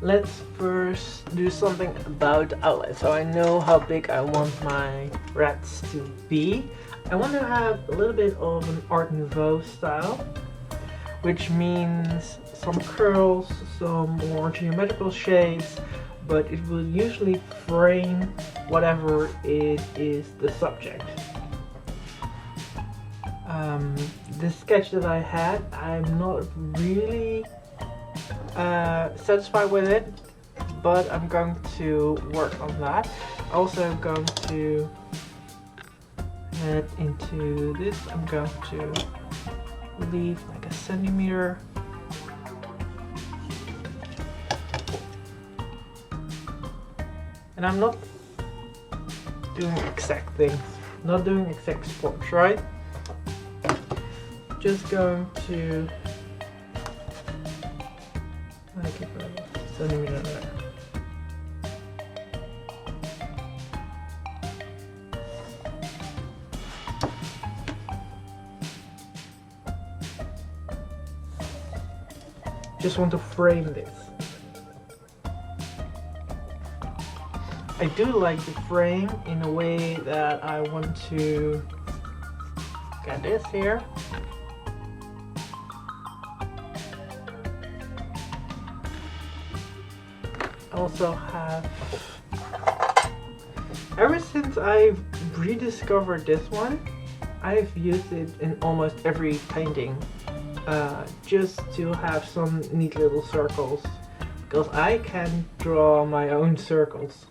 let's first do something about the outline. So I know how big I want my rats to be. I want to have a little bit of an Art Nouveau style, which means some curls, some more geometrical shapes, but it will usually frame whatever it is the subject. The sketch that I had, I'm not really satisfied with it, but I'm going to work on that. Also going to head into this. I'm going to leave like a centimeter. And I'm not doing exact things, not doing exact spots, right? Just going to make it a centimeter there. Just want to frame this. I do like the frame in a way that I want to get this here. Also have, ever since I've rediscovered this one, I've used it in almost every painting, just to have some neat little circles, because I can draw my own circles.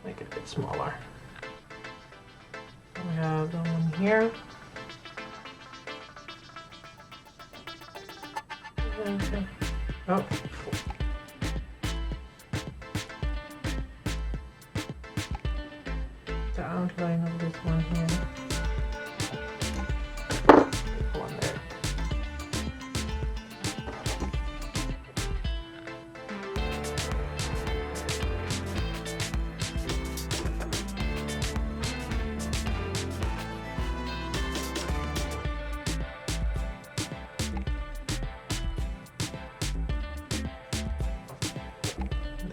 Make it a bit smaller. So we have the one here. Okay. Oh. The outline of this one here. One there.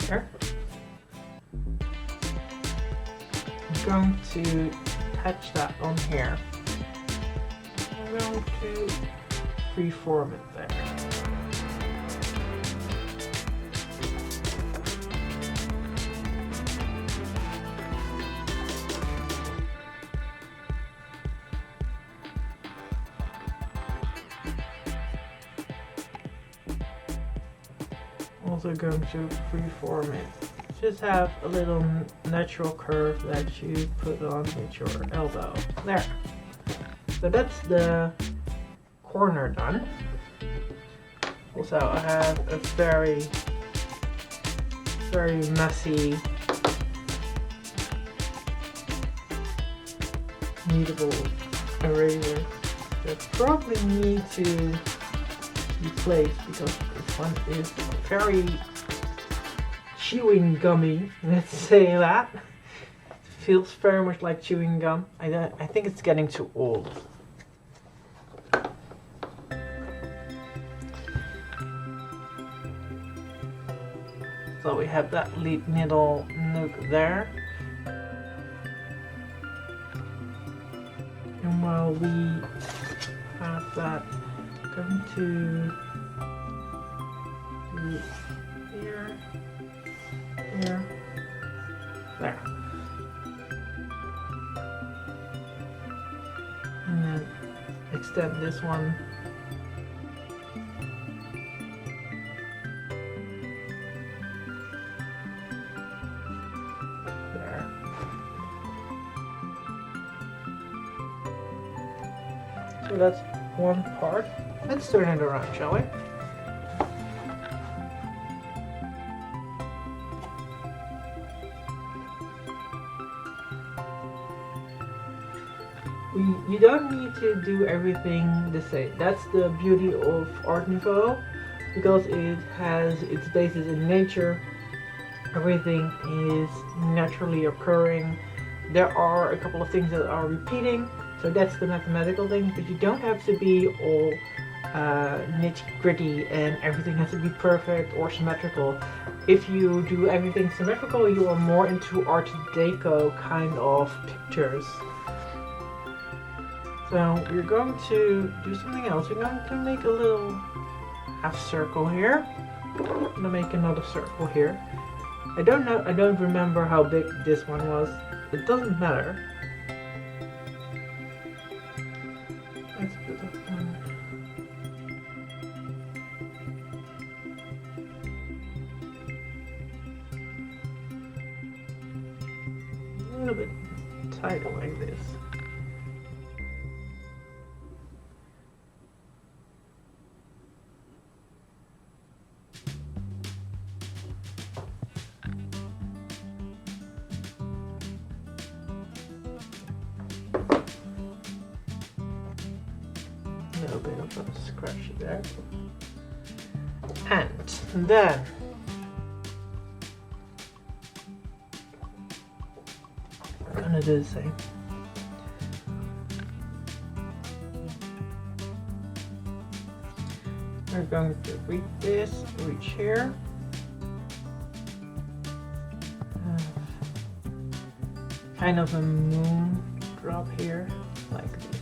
There. I'm going to attach that on here. I'm going to freeform it there. Also going to freeform it. Just have a little natural curve that you put on with your elbow. There. So that's the corner done. Also, I have a very messy kneadable eraser that probably need to replace because this one is very chewing gummy, let's say that. It feels very much like chewing gum. I think it's getting too old. So we have that little nook there. And while we have that, I'm going to do here, here, there. And then extend this one. There. So that's one part. Let's turn it around, shall we? You don't need to do everything the same. That's the beauty of Art Nouveau, because it has its basis in nature. Everything is naturally occurring. There are a couple of things that are repeating, so that's the mathematical thing, but you don't have to be all nitty-gritty and everything has to be perfect or symmetrical. If you do everything symmetrical, you are more into Art Deco kind of pictures. So we're going to do something else. We're going to make a little half circle here. I'm gonna make another circle here. I don't remember how big this one was. It doesn't matter. Let's put that one. A little bit tighter like this. A little bit of a scratch there. And then I'm gonna do the same. We're going to reach this, reach here. Kind of a moon drop here, like this.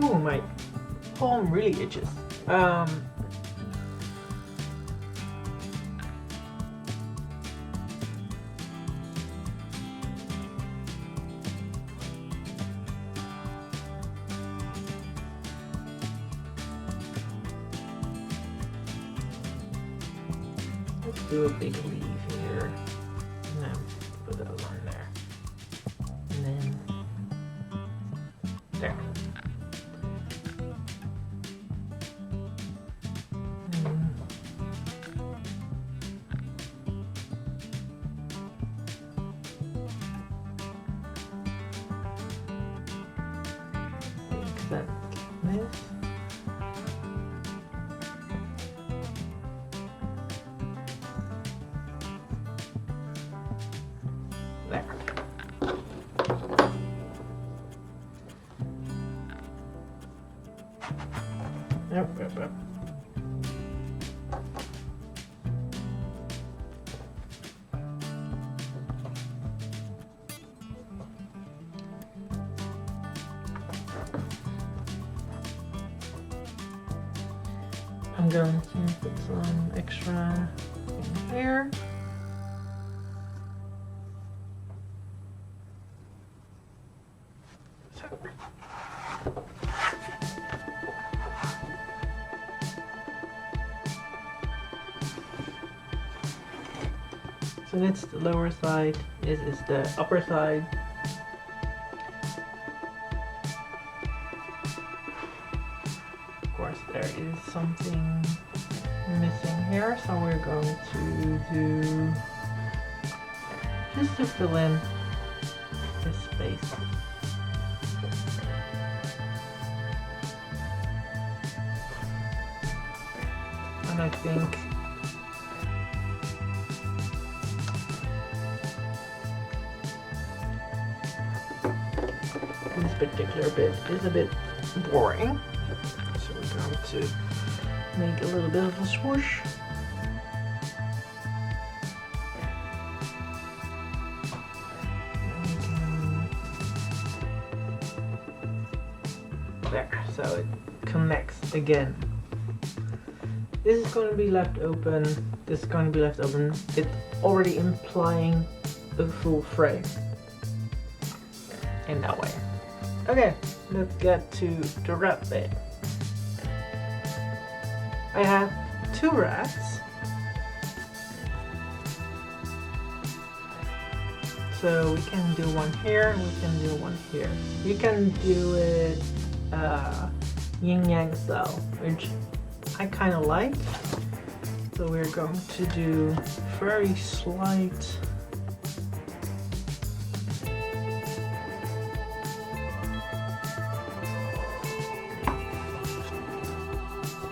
Ooh, my palm really itches. Let's do a big leaf here, and then put that one there, and then there. Like this. There. Yep. I'm going to put some extra in here. So that's the lower side, this is the upper side. Of course there is something missing here, so we're going to do just to fill in this space. And I think this particular bit is a bit boring, so we're going to make a little bit of a swoosh. There, so it connects again. This is going to be left open, this is going to be left open. It's already implying a full frame in that way. Okay, let's get to the rat bit. I have 2 rats. So we can do one here and we can do one here. You can do it yin yang style, which I kind of like. So we're going to do very slight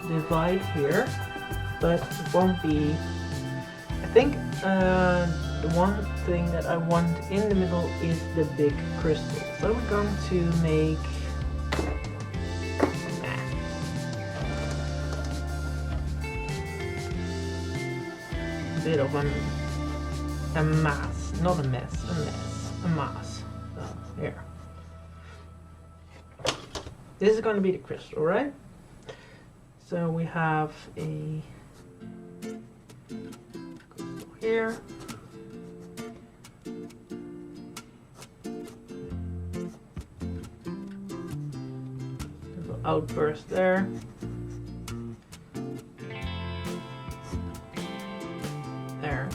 divide here, but it won't be I think the one thing that I want in the middle is the big crystal. So we're going to make a bit of a mass, not a mess, a mass. So here. This is going to be the crystal, right? So we have a crystal here. Little outburst there. There.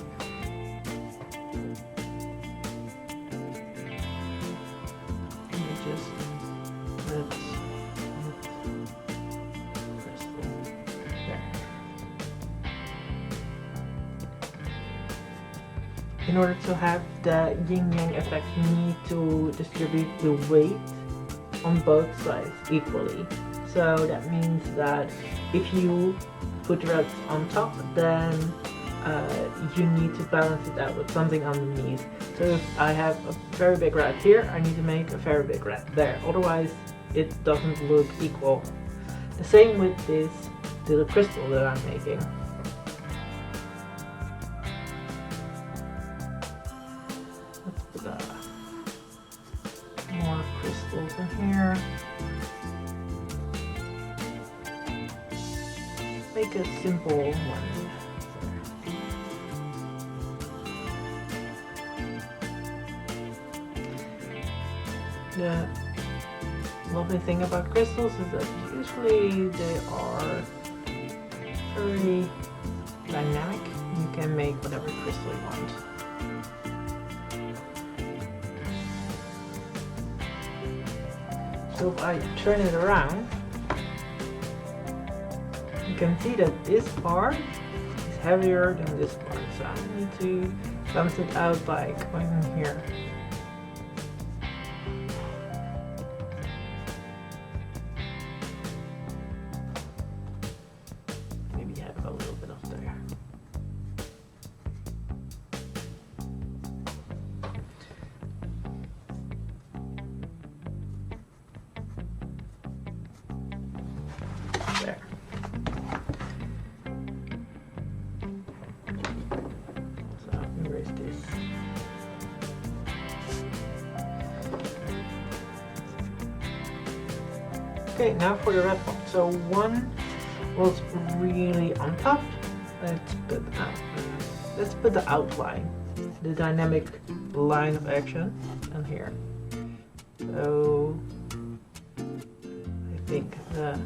Let me just let's in order to have the yin-yang effect, you need to distribute the weight on both sides equally. So that means that if you put the reds on top, then you need to balance it out with something underneath. So if I have a very big red here, I need to make a very big red there. Otherwise, it doesn't look equal. The same with this little crystal that I'm making. More crystals in here. Make a simple one. The lovely thing about crystals is that usually they are very dynamic. You can make whatever crystal you want. So if I turn it around, you can see that this part is heavier than this part. So I need to balance it out by going in here. Maybe have a little bit of there. There. So erase this. Okay, now for the red one. So one was really on top. Let's put the outline, the dynamic line of action, in here. So I think the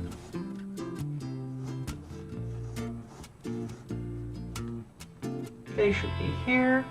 face should be here.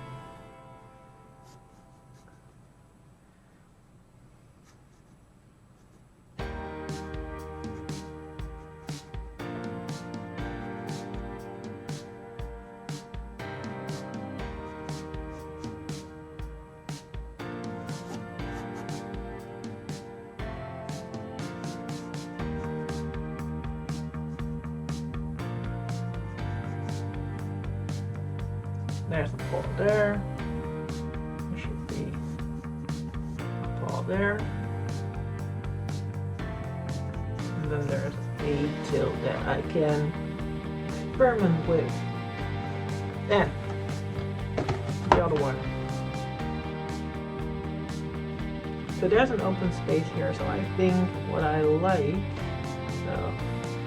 There's the ball there. There should be a ball there. And then there's a tail that I can experiment with. And the other one. So there's an open space here, so I think what I like, so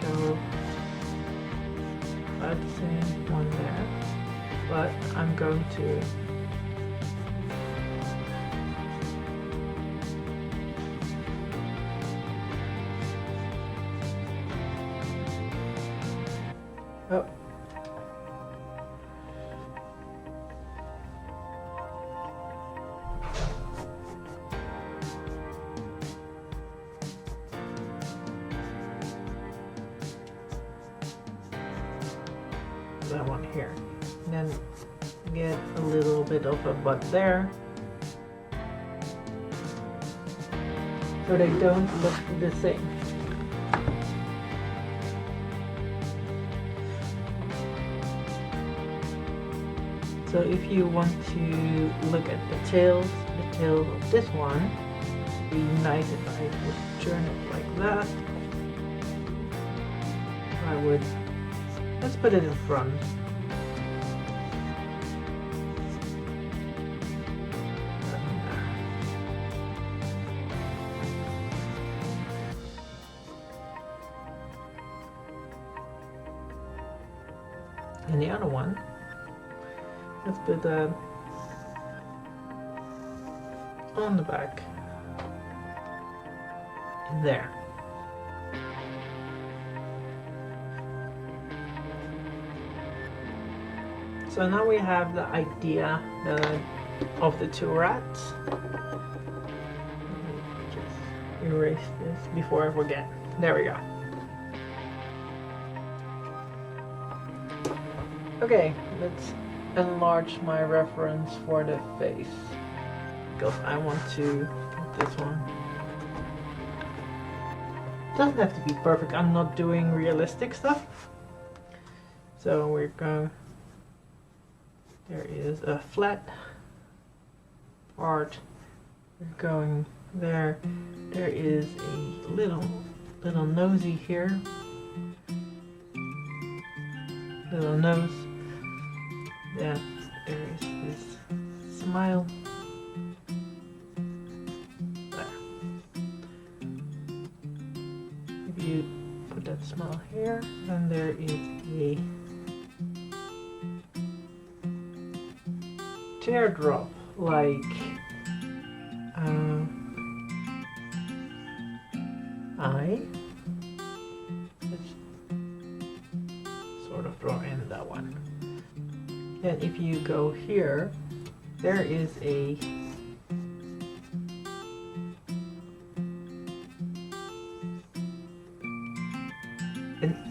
go about the same one there. But I'm going to oh. That one here. And then get a little bit of a butt there, so they don't look the same. So if you want to look at the tail of this one, it'd be nice if I would turn it like that. Let's put it in front. And the other one, let's put that on the back, in there. So now we have the idea of the two rats. Just erase this before I forget. There we go. Okay, let's enlarge my reference for the face, because I want to put this one. Doesn't have to be perfect. I'm not doing realistic stuff. So we're going. There is a flat part. We're going there. There is a little nosy here. Little nose. Then there is this smile. There. If you put that smile here, then there is a teardrop, like eye. Let's sort of draw in that one. Then if you go here, there is an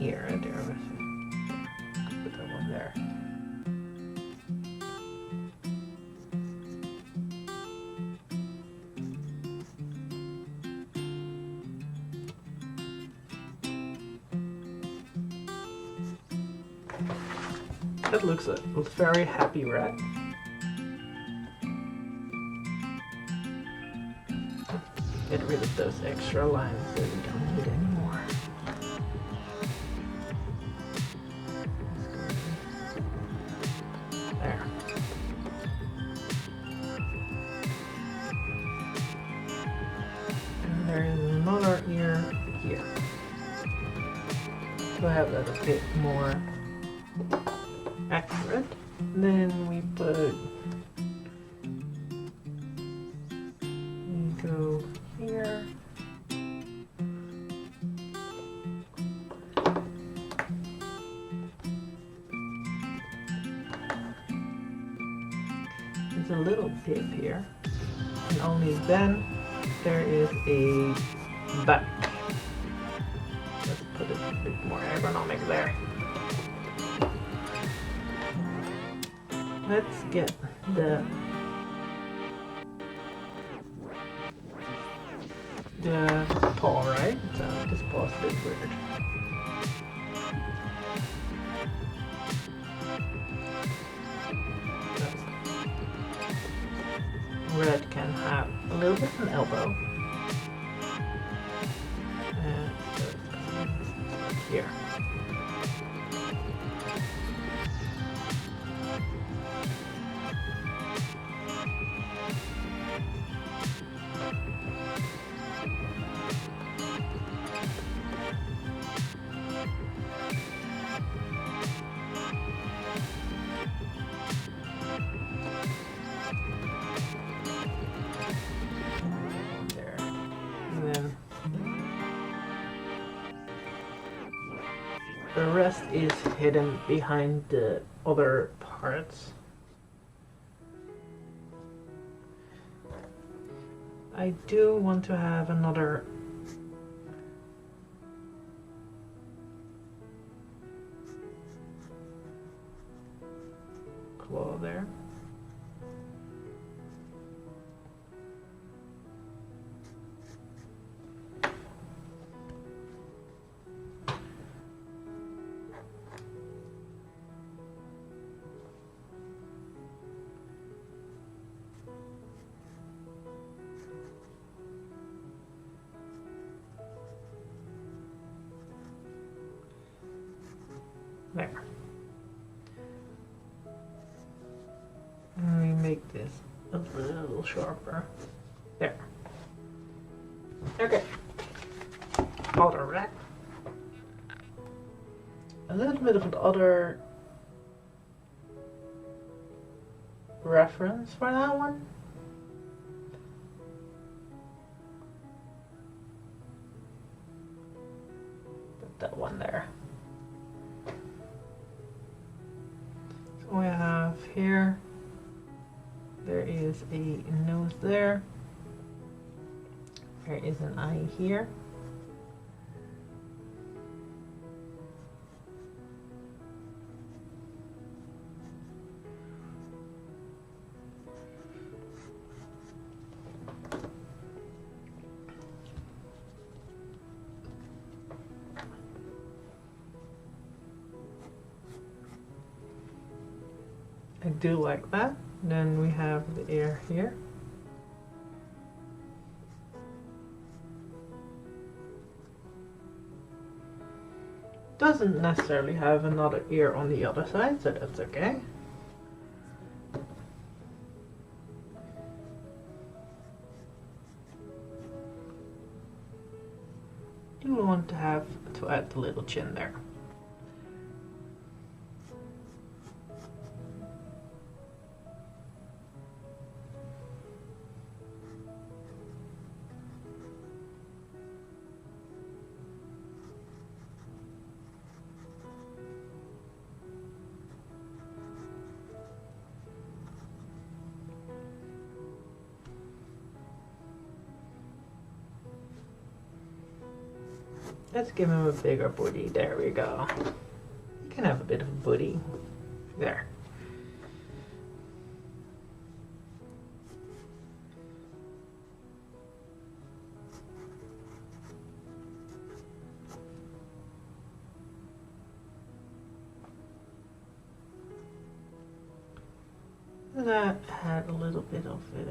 ear there. Let's put that one there. That looks a very happy rat. Get rid of those extra lines that we don't need anymore. There. And there is another ear here. So I have that a bit more accurate. Then we go here. There's a little dip here, and only then there is a back. Let's put it a bit more ergonomic there. Let's get the paw, right? So this paw's a bit weird. Red can have a little bit of an elbow. And so here. The rest is hidden behind the other parts. I do want to have another claw there. make this a little sharper. There. Okay. Other rat. A little bit of an other reference for that one. Put that one there. So we have here, there is a nose there. There is an eye here. I do like that. Then we have the ear here. Doesn't necessarily have another ear on the other side, so that's okay. You want to have to add the little chin there. Let's give him a bigger booty. There we go. You can have a bit of a booty. There. That had a little bit of it.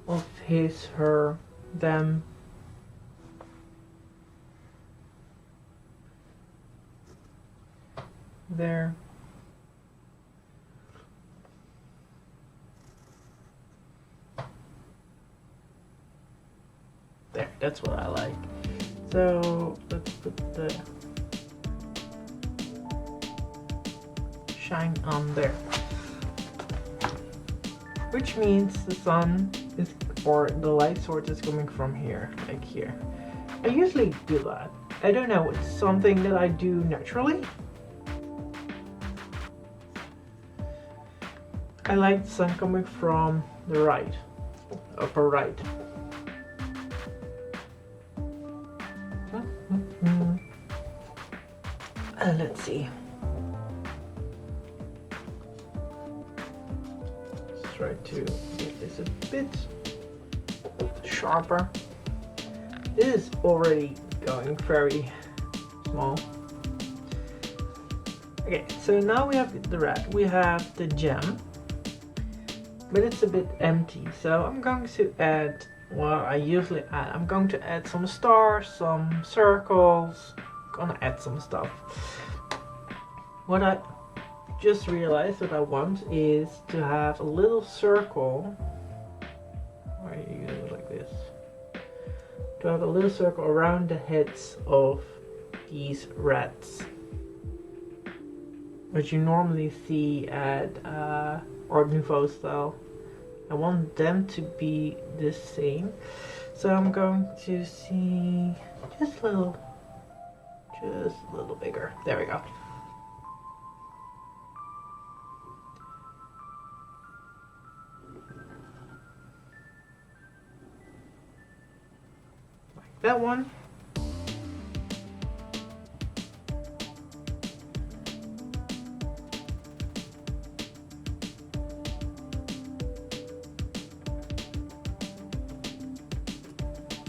Of his, her, them. There. There, that's what I like. So let's put the shine on there. Which means the sun is, or the light source is coming from here, like here. I usually do that. I don't know, it's something that I do naturally. I like the sun coming from the right, upper right. Let's see. Try to make this a bit sharper. It is already going very small. Okay, so now we have the rat, we have the gem, but it's a bit empty. So I'm going to add what I usually add. I'm going to add some stars, some circles. I'm gonna add some stuff. What I just realized what I want is to have a little circle, or you do it like this, to have a little circle around the heads of these rats, which you normally see at Art Nouveau style. I want them to be the same, so I'm going to see just a little bigger. There we go. That one.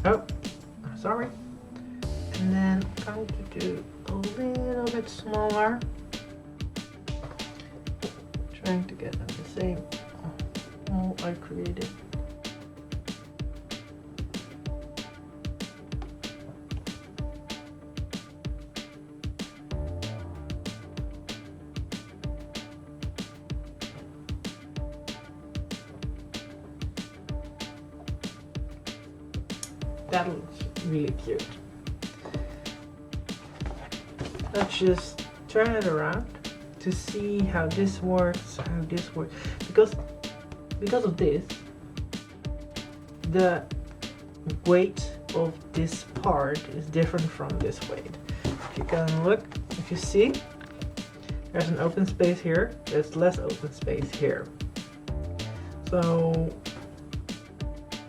Oh, sorry. And then I'm going to do a little bit smaller. Trying to get the same hole I created. That looks really cute. Let's just turn it around to see how this works, because of this, the weight of this part is different from this weight. If you can look, if you see, there's an open space here, there's less open space here. So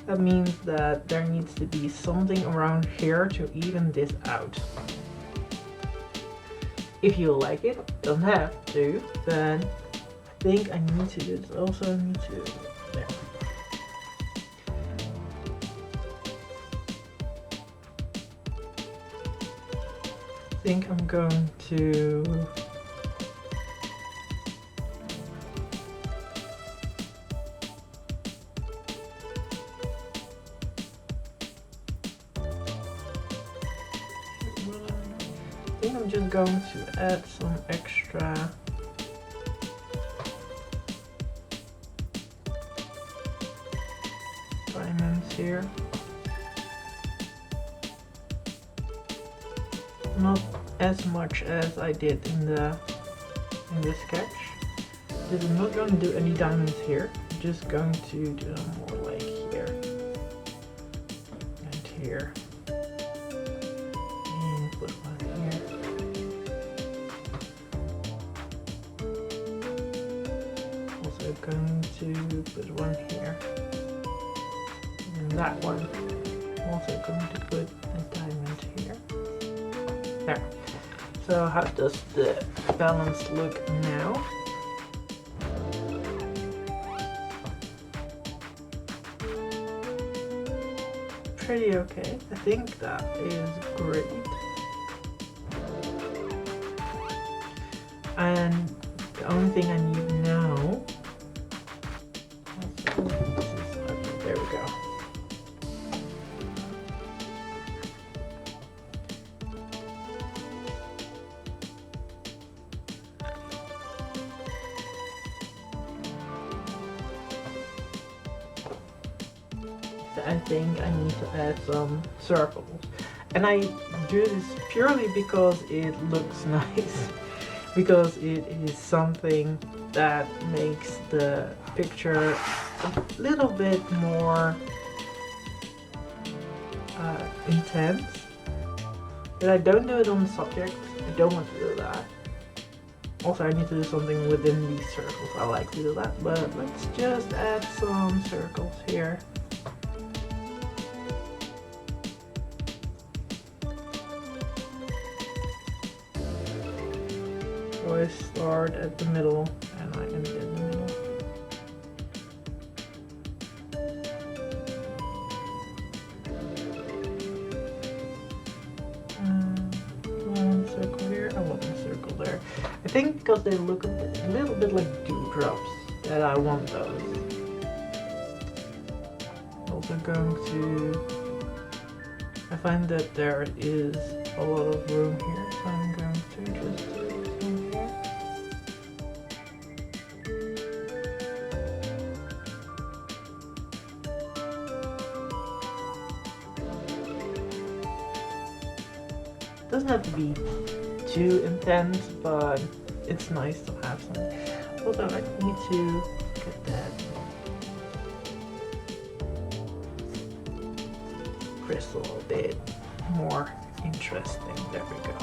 that means that there needs to be something around here to even this out. If you like it, don't have to, then I think I need to do this. Also need to, there. I think I'm going to I'm just going to add some extra diamonds here. Not as much as I did in the sketch. I'm not going to do any diamonds here. I'm just going to do them more like here and here. And put one here. Also going to put one here. And that one. I'm also going to put a diamond here. There. So how does the balance look now? Pretty okay. I think that is great. And the only thing I need now, there we go. I think I need to add some circles, and I do this purely because it looks nice, because it is something that makes the picture a little bit more intense. But I don't do it on the subject. I don't want to do that. Also, I need to do something within these circles. I like to do that, but let's just add some circles here. So I start at the middle and I end in the middle. One circle here, I want a circle there. I think because they look a little bit like dewdrops that I want those. Also going to, I find that there is a lot of room here, so I'm going to just doesn't have to be too intense, but it's nice to have some. Although I need to get that crystal a bit more interesting. There we go.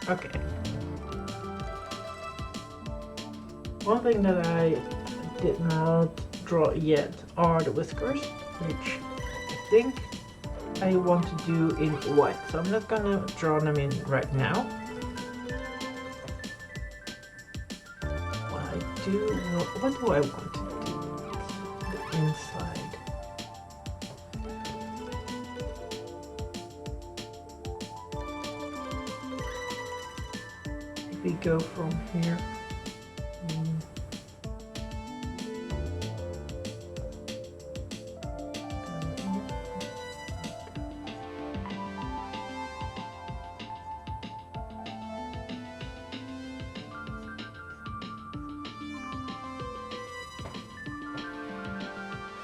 Okay. One thing that I did not draw yet are the whiskers, which I think I want to do in white. So I'm not gonna draw them in right now. What do I want to do? The inside. If we go from here.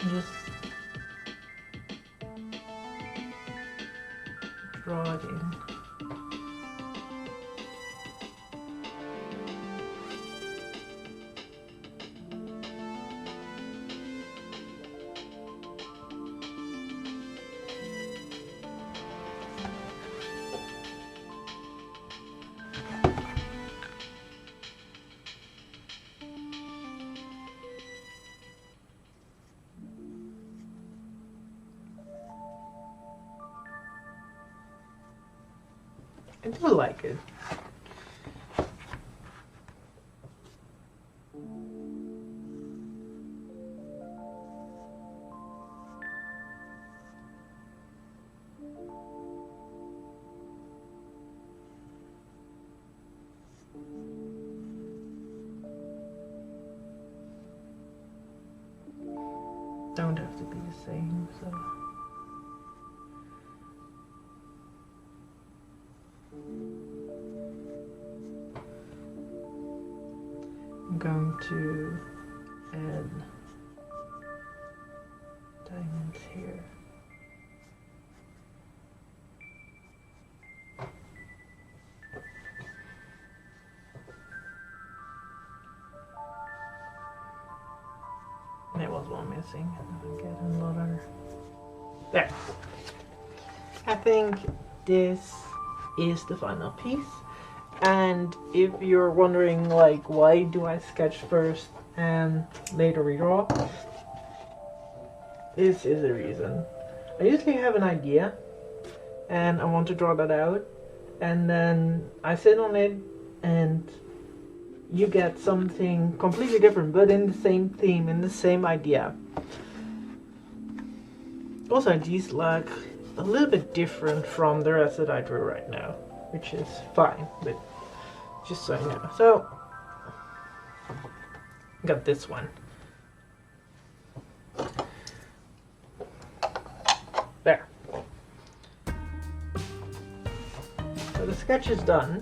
Just draw it in. I do like it. Don't have to be the same, so. I'm going to add diamonds here. There was one missing. I'll get another. There. I think this is the final piece. And if you're wondering, like, why do I sketch first and later redraw, this is the reason. I usually have an idea and I want to draw that out, and then I sit on it and you get something completely different but in the same theme, in the same idea. Also, these look a little bit different from the rest that I drew right now, which is fine, but just so you know. So, got this one. There. So the sketch is done.